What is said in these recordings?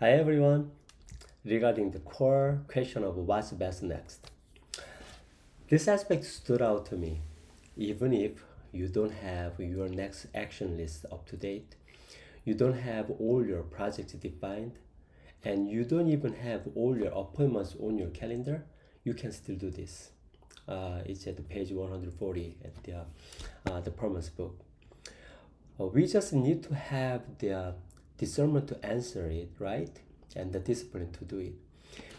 Hi everyone. Regarding the core question of what's best next, this aspect stood out to me. Even if you don't have your next action list up to date, you don't have all your projects defined, and you don't even have all your appointments on your calendar, you can still do this. It's at page 140 at the Perman's book. We just need to have the discernment to answer it, right? And the discipline to do it.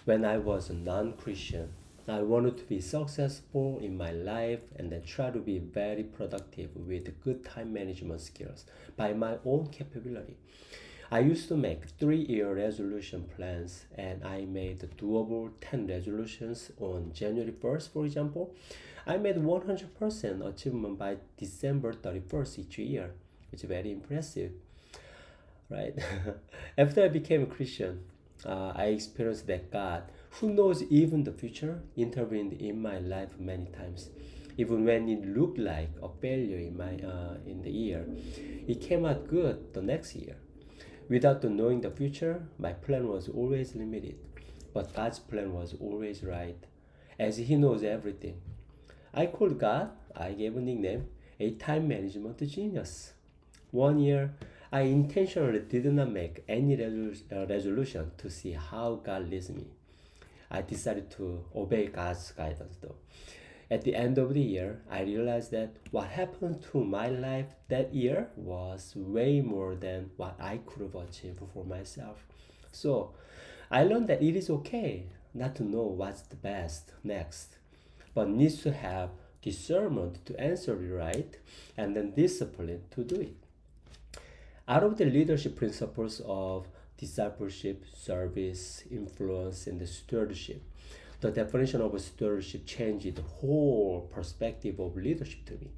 When I was a non Christian, I wanted to be successful in my life and then try to be very productive with good time management skills by my own capability. I used to make 3 year resolution plans and I made doable 10 resolutions on January 1st, for example. I made 100% achievement by December 31st each year, which is very impressive, right? After I became a Christian, I experienced that God, who knows even the future, intervened in my life many times. Even when it looked like a failure in the year, it came out good the next year. Without knowing the future, my plan was always limited, but God's plan was always right, as He knows everything. I called God, I gave a nickname, a time management genius. One year, I intentionally did not make any resolution to see how God leads me. I decided to obey God's guidance though. At the end of the year, I realized that what happened to my life that year was way more than what I could have achieved for myself. So I learned that it is okay not to know what's the best next, but needs to have discernment to answer it right and then discipline to do it. Out of the leadership principles of discipleship, service, influence, and the stewardship, the definition of stewardship changed the whole perspective of leadership to me.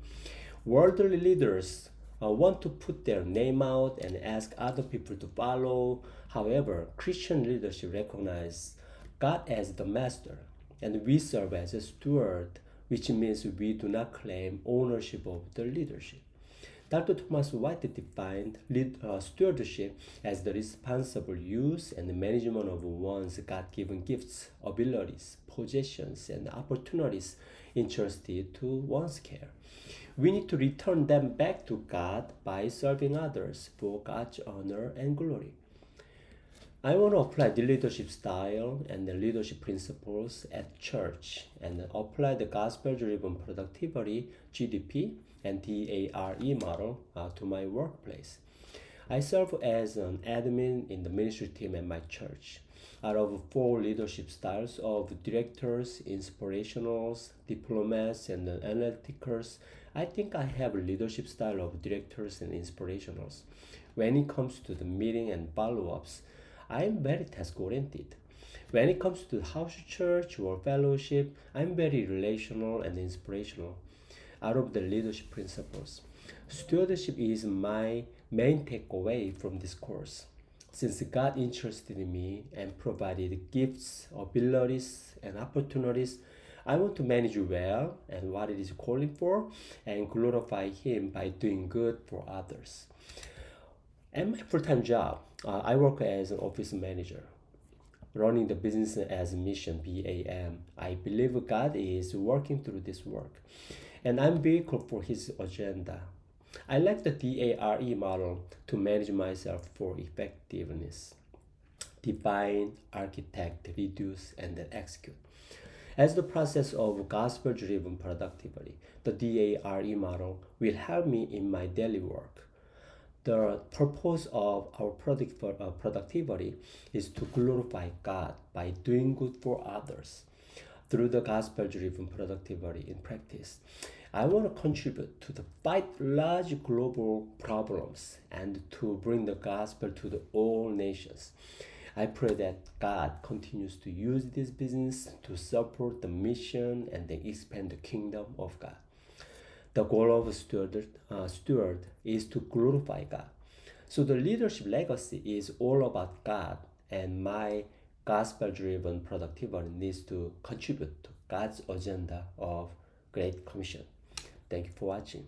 Worldly leaders want to put their name out and ask other people to follow. However, Christian leadership recognizes God as the master, and we serve as a steward, which means we do not claim ownership of the leadership. Dr. Thomas White defined stewardship as the responsible use and management of one's God given gifts, abilities, possessions, and opportunities entrusted to one's care. We need to return them back to God by serving others for God's honor and glory. I want to apply the leadership style and the leadership principles at church and apply the gospel driven productivity GDP and DARE model to my workplace. I serve as an admin in the ministry team at my church. Out of 4 leadership styles of directors, inspirationals, diplomats, and analyticals, I think I have a leadership style of directors and inspirationals. When it comes to the meeting and follow-ups, I am very task oriented. When it comes to house church or fellowship, I'm very relational and inspirational. Out of the leadership principles, stewardship is my main takeaway from this course. Since God interested in me and provided gifts, abilities, and opportunities, I want to manage well and what it is calling for and glorify Him by doing good for others. At my full-time job, I work as an office manager, running the business as mission BAM. I believe God is working through this work, and I'm vehicle for His agenda. I like the DARE model to manage myself for effectiveness. Define, architect, reduce, and then execute. As the process of gospel driven productivity, the DARE model will help me in my daily work. The purpose of our productivity is to glorify God by doing good for others. Through the gospel driven productivity in practice, I want to contribute to the fight large global problems and to bring the gospel to the all nations. I pray that God continues to use this business to support the mission and then expand the kingdom of God. The goal of a steward is to glorify God. So the leadership legacy is all about God, and my gospel driven productivity needs to contribute to God's agenda of Great Commission. Thank you for watching.